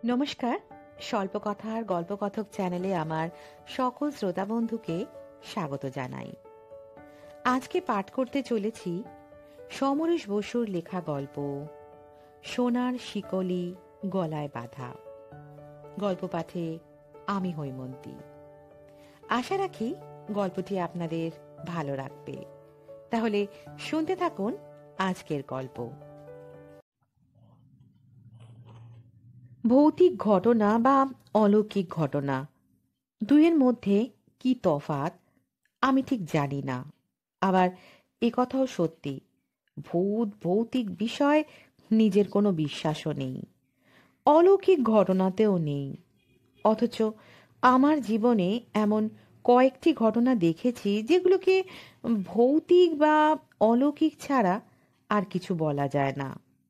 নমস্কার। স্বল্পকথার গল্পকথক চ্যানেলে আমার সকল শ্রোতা বন্ধুকে স্বাগত জানাই। আজকে পাঠ করতে চলেছি সমরেশ বসুর লেখা গল্প সোনার শিকলি গলায় বাঁধা। গল্প পাঠে আমি হৈমন্তী। আশা রাখি গল্পটি আপনাদের ভালো লাগবে। তাহলে শুনতে থাকুন আজকের গল্প। ভৌতিক ঘটনা বা অলৌকিক ঘটনা, দুইয়ের মধ্যে কি তফাৎ আমি ঠিক জানি না। আবার একথাও সত্যি, ভৌতিক বিষয় নিজের কোনো বিশ্বাসও নেই, অলৌকিক ঘটনাতেও নেই। অথচ আমার জীবনে এমন কয়েকটি ঘটনা দেখেছি যেগুলোকে ভৌতিক বা অলৌকিক ছাড়া আর কিছু বলা যায় না,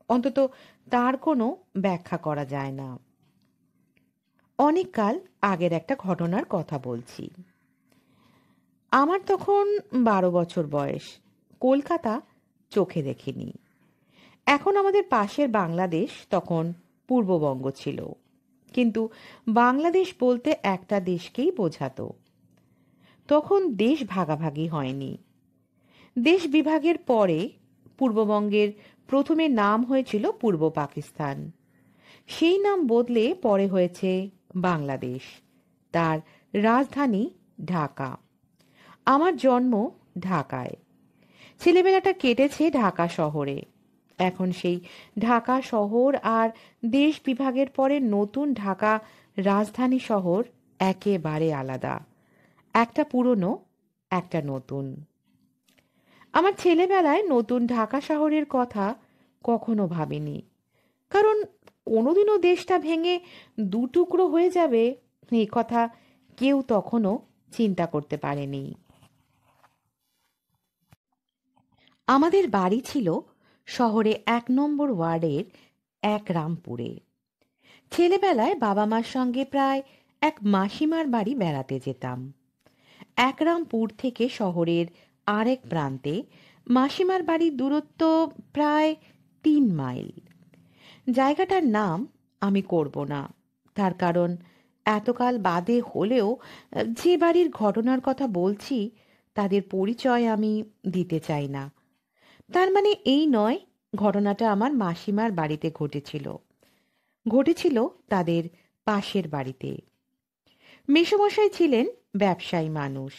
অন্তত তার কোনো ব্যাখ্যা করা যায় না। অনেক কাল আগের একটা ঘটনার কথা বলছি। আমার তখন 12 বছর বয়স। কলকাতা চোখে দেখিনি। এখন আমাদের পাশের বাংলাদেশ তখন পূর্ববঙ্গ ছিল, কিন্তু বাংলাদেশ বলতে একটা দেশকেই বোঝাতো। তখন দেশ ভাগাভাগি হয়নি। দেশ বিভাগের পরে পূর্ববঙ্গের প্রথমে নাম হয়েছিল পূর্ব পাকিস্তান। সেই নাম বদলে পরে হয়েছে বাংলাদেশ, তার রাজধানী ঢাকা। আমার জন্ম ঢাকায়, ছেলেবেলাটা কেটেছে ঢাকা শহরে। এখন সেই ঢাকা শহর আর দেশ বিভাগের পরে নতুন ঢাকা রাজধানী শহর একেবারে আলাদা, একটা পুরনো একটা নতুন। আমার ছেলেবেলায় নতুন ঢাকা শহরের কথা কখনো ভাবিনি, কারণ কোনোদিনও দেশটা ভেঙে দুটুকরো হয়ে যাবে এ কথা কেউ তখনও চিন্তা করতে পারেনি। আমাদের বাড়ি ছিল শহরে 1 নম্বর ওয়ার্ডের এক রামপুরে। ছেলেবেলায় বাবা মার সঙ্গে প্রায় এক মাসিমার বাড়ি বেড়াতে যেতাম। একরামপুর থেকে শহরের আরেক প্রান্তে মাসিমার বাড়ির দূরত্ব প্রায় 3 মাইল। জায়গাটার নাম আমি করব না, তার কারণ এতকাল বাদে হলেও যে বাড়ির ঘটনার কথা বলছি তাদের পরিচয় আমি দিতে চাই না। তার মানে এই নয় ঘটনাটা আমার মাসিমার বাড়িতে ঘটেছিল, ঘটেছিল তাদের পাশের বাড়িতে। মেসোমশাই ছিলেন ব্যবসায়ী মানুষ।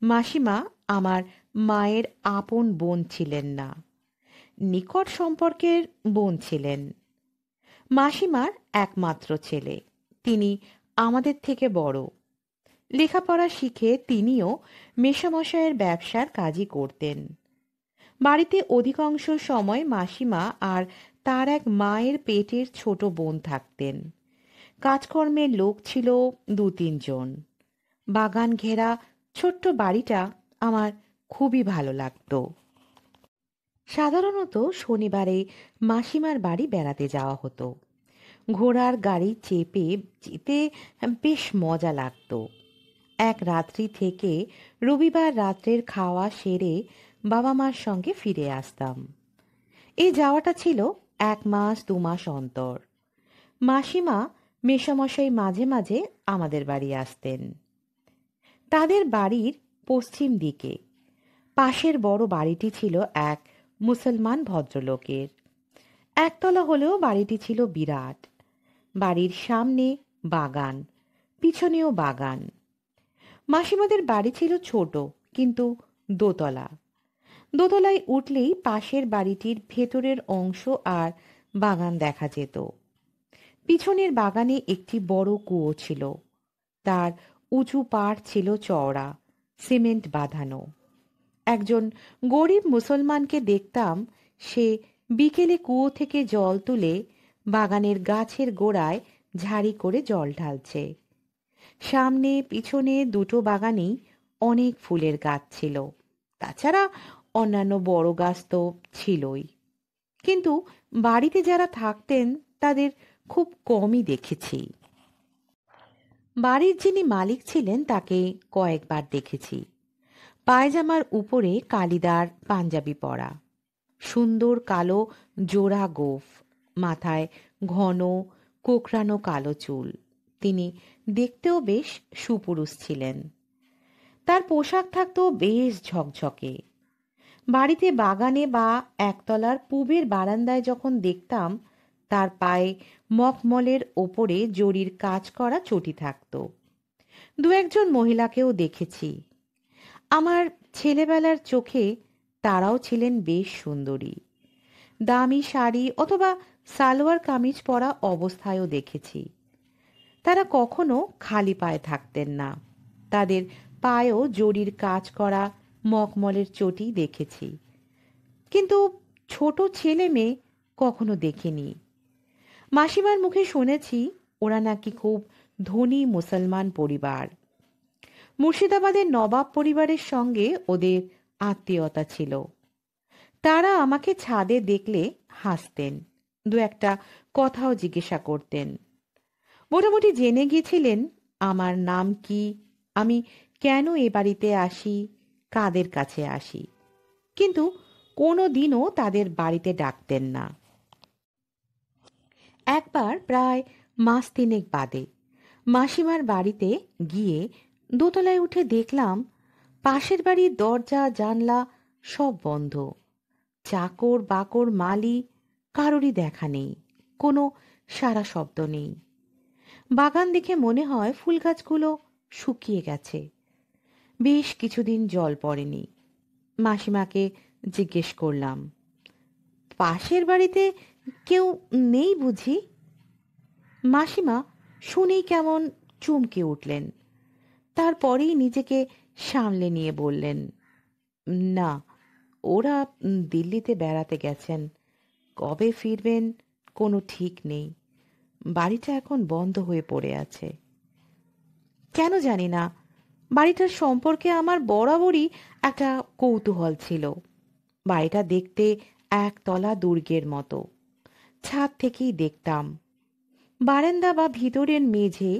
মাসিমা আমার মায়ের আপন বোন ছিলেন না, নিকট সম্পর্কের বোন ছিলেন। মাসিমার একমাত্র ছেলে, তিনি আমাদের থেকে বড়। লেখাপড়া শিখে তিনিও মেসোমশাইয়ের ব্যবসার কাজই করতেন। বাড়িতে অধিকাংশ সময় মাসিমা আর তার এক মায়ের পেটের ছোট বোন থাকতেন। কাজকর্মের লোক ছিল 2-3 জন। বাগান ঘেরা ছোট্ট বাড়িটা আমার খুবই ভালো লাগতো। সাধারণত শনিবারে মাসিমার বাড়ি বেড়াতে যাওয়া হতো। ঘোড়ার গাড়ি চেপে যেতে বেশ মজা লাগতো। এক রাত্রি থেকে রবিবার রাত্রের খাওয়া সেরে বাবা মার সঙ্গে ফিরে আসতাম। এই যাওয়াটা ছিল 1 মাস 2 মাস অন্তর। মাসিমা মেসোমশাই মাঝে মাঝে আমাদের বাড়ি আসতেন। তাদের বাড়ির পশ্চিম দিকে পাশের বড় বাড়িটি ছিল এক মুসলমান ভদ্রলোকের। একতলা হলেও বাড়িটি ছিল বিরাট। বাড়ির সামনে বাগান, পিছনেও বাগান। মাসিমাদের বাড়ি ছিল ছোট, কিন্তু দোতলা। দোতলায় উঠলেই পাশের বাড়িটির ভেতরের অংশ আর বাগান দেখা যেত। পিছনের বাগানে একটি বড় কুয়ো ছিল। তার উঁচু পাড় ছিল চওড়া, সিমেন্ট বাঁধানো। একজন গরিব মুসলমানকে দেখতাম, সে বিকেলে কুয়ো থেকে জল তুলে বাগানের গাছের গোড়ায় ঝাড়ি করে জল ঢালছে। সামনে পিছনে দুটো বাগানেই অনেক ফুলের গাছ ছিল। তাছাড়া অন্যান্য বড় গাছ তো ছিলই, কিন্তু বাড়িতে যারা থাকতেন তাদের খুব কমই দেখেছি। বাড়ির যিনি মালিক ছিলেন তাকে কয়েকবার দেখেছি। পায়জামার উপরে কালিদার পাঞ্জাবি পরা, সুন্দর কালো জোড়া গোঁফ, মাথায় ঘন কোকড়ানো কালো চুল। তিনি দেখতেও বেশ সুপুরুষ ছিলেন। তার পোশাক থাকতো বেশ ঝকঝকে। বাড়িতে বাগানে বা একতলার পূবের বারান্দায় যখন দেখতাম, তার পায়ে মখমলের ওপরে জরির কাজ করা চটি থাকতো। দু একজন মহিলাকেও দেখেছি। আমার ছেলেবেলার চোখে তারাও ছিলেন বেশ সুন্দরী। দামি শাড়ি অথবা সালোয়ার কামিজ পরা অবস্থায়ও দেখেছি। তারা কখনো খালি পায়ে থাকতেন না। তাদের পায়েও জরির কাজ করা মখমলের চটি দেখেছি, কিন্তু ছোট ছেলে মেয়ে কখনো দেখিনি। মাসিমার মুখে শুনেছি ওরা নাকি খুব ধনী মুসলমান পরিবার। মুর্শিদাবাদের নবাব পরিবারের সঙ্গে ওদের আত্মীয়তা ছিল। তারা আমাকে ছাদে দেখলে হাসতেন, দু একটা কথাও জিজ্ঞাসা করতেন। মোটামুটি জেনে গিয়েছিলেন আমার নাম কি, আমি কেন এ বাড়িতে আসি, কাদের কাছে আসি, কিন্তু কোনো দিনও তাদের বাড়িতে ডাকতেন না। একবার প্রায় মাস তিনেক বাদে মাসিমার বাড়িতে গিয়ে দোতলায় উঠে দেখলাম পাশের বাড়ির দরজা জানলা সব বন্ধ। চাকর বাকর মালি কারোরই দেখা নেই, কোনো সারা শব্দ নেই। বাগান দেখে মনে হয় ফুল গাছগুলো শুকিয়ে গেছে, বেশ কিছুদিন জল পড়েনি। মাসিমাকে জিজ্ঞেস করলাম, পাশের বাড়িতে কেউ নেই বুঝি? মাসিমা শুনেই কেমন চমকে উঠলেন। তারপরেই নিজেকে সামলে নিয়ে বললেন, না, ওরা দিল্লিতে বেড়াতে গেছেন, কবে ফিরবেন কোনো ঠিক নেই। বাড়িটা এখন বন্ধ হয়ে পড়ে আছে। কেন জানি না, বাড়িটার সম্পর্কে আমার বরাবরই একটা কৌতূহল ছিল। বাড়িটা দেখতে একতলা দুর্গের মতো। ছাদ থেকেই দেখতাম। বারান্দা বা ভিতরের মেঝে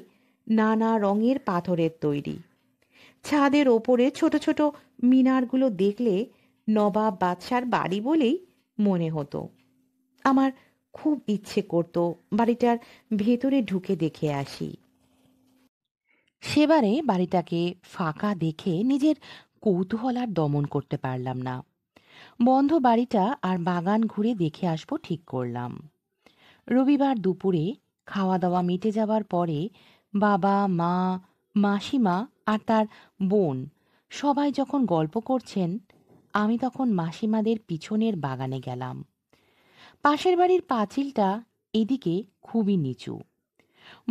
নানা রঙের পাথরের তৈরি। ছাদের ওপরে ছোট ছোট মিনারগুলো দেখলে নবাব বাদশার বাড়ি বলেই মনে হতো। আমার খুব ইচ্ছে করত বাড়িটার ভেতরে ঢুকে দেখে আসি। সেবারে বাড়িটাকে ফাঁকা দেখে নিজের কৌতূহল আর দমন করতে পারলাম না। বন্ধ বাড়িটা আর বাগান ঘুরে দেখে আসবো ঠিক করলাম। রবিবার দুপুরে খাওয়া দাওয়া মিটে যাবার পরে বাবা, মা, মাসিমা আর তার বোন সবাই যখন গল্প করছেন, আমি তখন মাসিমাদের পিছনের বাগানে গেলাম। পাশের বাড়ির পাঁচিলটা এদিকে খুবই নিচু।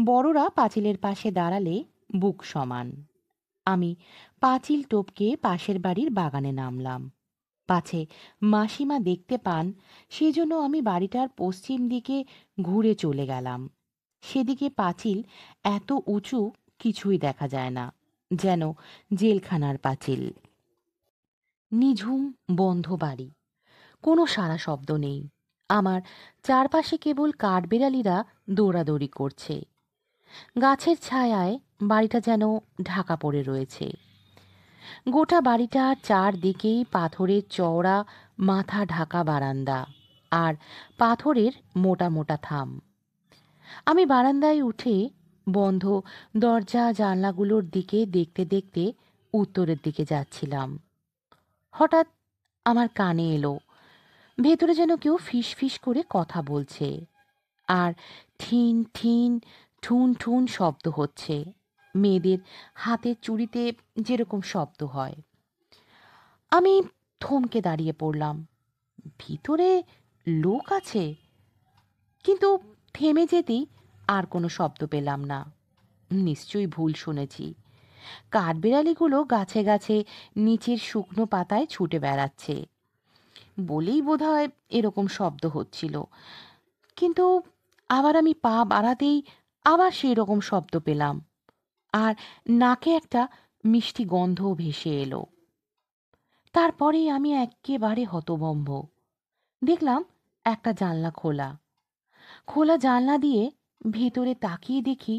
বড়রা পাঁচিলের পাশে দাঁড়ালে বুক সমান। আমি পাঁচিল টপকে পাশের বাড়ির বাগানে নামলাম। পাছে মাসিমা দেখতে পান, সেজন্য আমি বাড়িটার পশ্চিম দিকে ঘুরে চলে গেলাম। সেদিকে পাঁচিল এত উঁচু কিছুই দেখা যায় না, যেন জেলখানার পাঁচিল। নিঝুম বন্ধ বাড়ি, কোনো সারা শব্দ নেই। আমার চারপাশে কেবল কাঠবেড়ালিরা দৌড়াদৌড়ি করছে। গাছের ছায়ায় বাড়িটা যেন ঢাকা পড়ে রয়েছে। গোটা বাড়িটার চারদিকেই পাথরের চওড়া মাথা ঢাকা বারান্দা আর পাথরের মোটা মোটা থাম। আমি বারান্দায় উঠে বন্ধ দরজা জানলাগুলোর দিকে দেখতে দেখতে উত্তরের দিকে যাচ্ছিলাম। হঠাৎ আমার কানে এলো ভেতরে যেন কেউ ফিস ফিস করে কথা বলছে, আর ঠিন ঠিন ঠুন ঠুন শব্দ হচ্ছে, মেয়েদের হাতের চুড়িতে যেরকম শব্দ হয়। আমি থমকে দাঁড়িয়ে পড়লাম। ভিতরে লোক আছে, কিন্তু থেমে যেতেই আর কোনো শব্দ পেলাম না। নিশ্চয়ই ভুল শুনেছি। কাঠবিড়ালিগুলো গাছে গাছে নিচের শুকনো পাতায় ছুটে বেড়াচ্ছে বলেই বোধহয় এরকম শব্দ হচ্ছিল। কিন্তু আবার আমি পা বাড়াতেই আবার সেই রকম শব্দ পেলাম, আর নাকে একটা মিষ্টি গন্ধও ভেসে এলো। তারপরেই আমি এক্কেবারে হতভম্ব। দেখলাম একটা জানলা খোলা। খোলা জানলা দিয়ে ভেতরে তাকিয়ে দেখি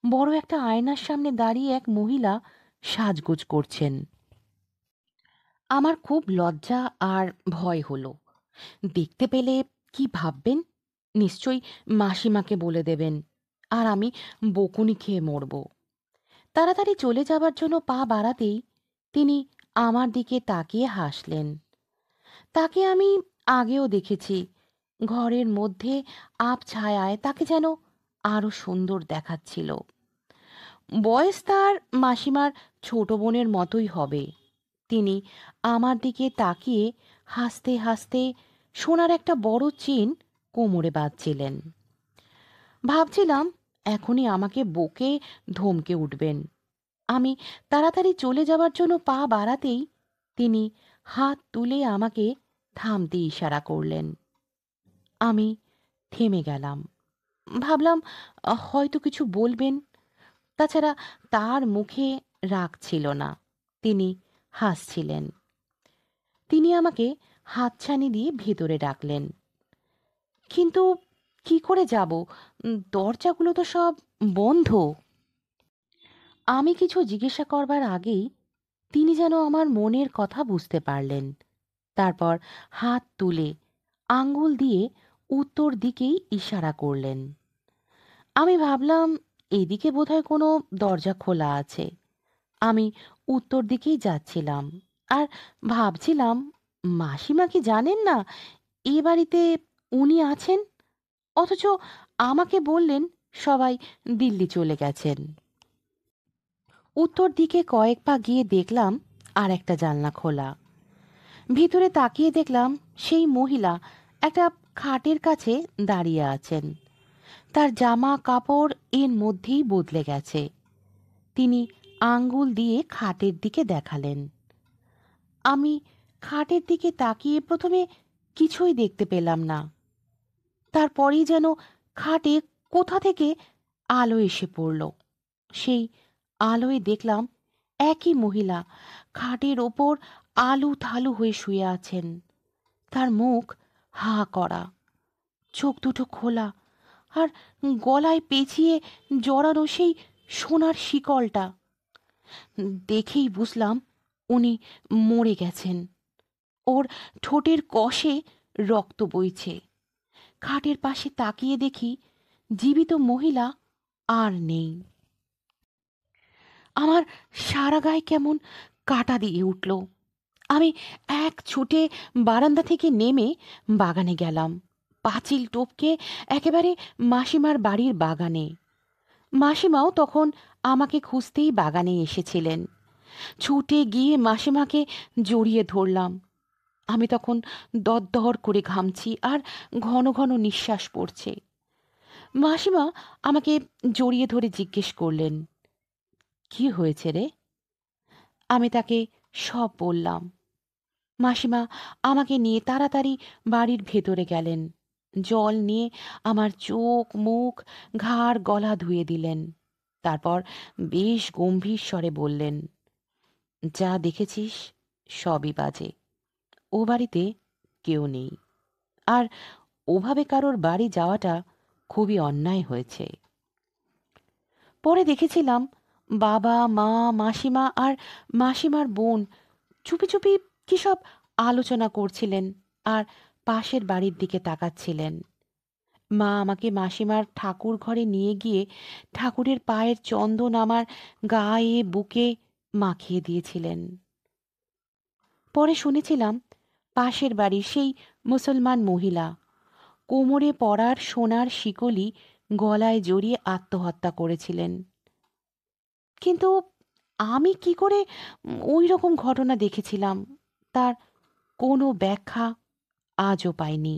বড় একটা আয়নার সামনে দাঁড়িয়ে এক মহিলা সাজগোজ করছেন। আমার খুব লজ্জা আর ভয় হলো। দেখতে পেলে কি ভাববেন নিশ্চয়ই মাসিমাকে বলে দেবেন, আর আমি বকুনি খেয়ে মরব। তাড়াতাড়ি চলে যাবার জন্য পা বাড়াতেই তিনি আমার দিকে তাকিয়ে হাসলেন। তাকে আমি আগেও দেখেছি। ঘরের মধ্যে আব ছায়ায় তাকে যেন আরো সুন্দর দেখাচ্ছিল। বয়স তার মাসিমার ছোট বোনের মতোই হবে। তিনি আমার দিকে তাকিয়ে হাসতে হাসতে সোনার একটা বড় চেন কোমরে বাঁধছিলেন। ভাবছিলাম এখনই আমাকে বকে ধমকে উঠবেন। আমি তাড়াতাড়ি চলে যাবার জন্য পা বাড়াতেই তিনি হাত তুলে আমাকে থামতে ইশারা করলেন। আমি থেমে গেলাম। ভাবলাম হয়তো কিছু বলবেন। তাছাড়া তার মুখে রাগ ছিল না, তিনি হাসছিলেন। তিনি আমাকে হাতছানি দিয়ে ভেতরে ডাকলেন। কিন্তু কি করে যাব? দরজাগুলো তো সব বন্ধ। আমি কিছু জিজ্ঞাসা করবার আগেই তিনি যেন আমার মনের কথা বুঝতে পারলেন। তারপর হাত তুলে আঙ্গুল দিয়ে উত্তর দিকেই ইশারা করলেন। আমি ভাবলাম এদিকে বোধহয় কোনো দরজা খোলা আছে। আমি উত্তর দিকেই যাচ্ছিলাম, আর ভাবছিলাম মাসিমা কি জানেন না এ বাড়িতে উনি আছেন? অথচ আমাকে বললেন সবাই দিল্লি চলে গেছেন। উত্তর দিকে কয়েক পা গিয়ে দেখলাম আর একটা জানলা খোলা। ভিতরে তাকিয়ে দেখলাম সেই মহিলা একটা খাটের কাছে দাঁড়িয়ে আছেন। তার জামা কাপড় এর মধ্যেই বদলে গেছে। তিনি আঙ্গুল দিয়ে খাটের দিকে দেখালেন। আমি খাটের দিকে তাকিয়ে প্রথমে কিছুই দেখতে পেলাম না। তারপরেই যেন খাটে কোথা থেকে আলো এসে পড়ল। সেই আলোয় দেখলাম একই মহিলা খাটের ওপর আলু থালু হয়ে শুয়ে আছেন। তার মুখ হা করা, চোখ দুটো খোলা, আর গলায় পেঁচিয়ে জড়ানো সেই সোনার শিকলটা। দেখেই বুঝলাম উনি মরে গেছেন। ওর ঠোঁটের কষে রক্ত বইছে। খাটের পাশে তাকিয়ে দেখি জীবিত মহিলা আর নেই। আমার সারা গায়ে কেমন কাঁটা দিয়ে উঠল। আমি এক ছুটে বারান্দা থেকে নেমে বাগানে গেলাম। পাঁচিল টপকে একেবারে মাসিমার বাড়ির বাগানে। মাসিমাও তখন আমাকে খুঁজতেই বাগানে এসেছিলেন। ছুটে গিয়ে মাসিমাকে জড়িয়ে ধরলাম। আমি তখন দরদর করে ঘামছি, আর ঘন ঘন নিঃশ্বাস পড়ছে। মাসিমা আমাকে জড়িয়ে ধরে জিজ্ঞেস করলেন, কি হয়েছে রে? আমি তাকে সব বললাম। মাসিমা আমাকে নিয়ে তাড়াতাড়ি বাড়ির ভেতরে গেলেন। জল নিয়ে আমার চোখ মুখ ঘাড় গলা ধুয়ে দিলেন। তারপর বেশ গম্ভীর স্বরে বললেন, যা দেখেছিস সবই বাজে। ও বাড়িতে কেউ নেই, আর ওভাবে কারোর বাড়ি যাওয়াটা খুবই অন্যায় হয়েছে। পরে দেখেছিলাম বাবা মা মাসিমা আর মাসিমার বোন চুপি চুপি কি সব আলোচনা করছিলেন, আর পাশের বাড়ির দিকে তাকাচ্ছিলেন। মা আমাকে মাসিমার ঠাকুর ঘরে নিয়ে গিয়ে ঠাকুরের পায়ের চন্দন আমার গায়ে বুকে মাখিয়ে দিয়েছিলেন। পরে শুনেছিলাম পাশের বাড়ির সেই মুসলমান মহিলা কোমরে পরার সোনার শিকলি গলায় জড়িয়ে আত্মহত্যা করেছিলেন। কিন্তু আমি কি করে ওই রকম ঘটনা দেখেছিলাম তার কোনো ব্যাখ্যা আজও পাইনি।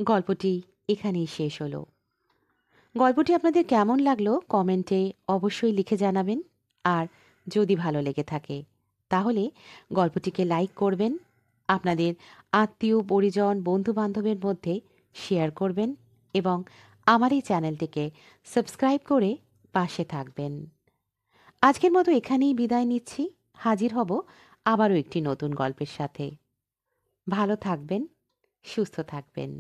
গল্পটি এখানেই শেষ হলো। গল্পটি আপনাদের কেমন লাগলো কমেন্টে অবশ্যই লিখে জানাবেন। আর যদি ভালো লেগে থাকে তাহলে গল্পটিকে লাইক করবেন, আপনাদের আত্মীয় পরিজন বন্ধু বান্ধবের মধ্যে শেয়ার করবেন, এবং আমার এই চ্যানেলটিকে সাবস্ক্রাইব করে পাশে থাকবেন। আজকের মতো এখানেই বিদায় নিচ্ছি। হাজির হব আবারও একটি নতুন গল্পের সাথে। ভালো থাকবেন, সুস্থ থাকবেন।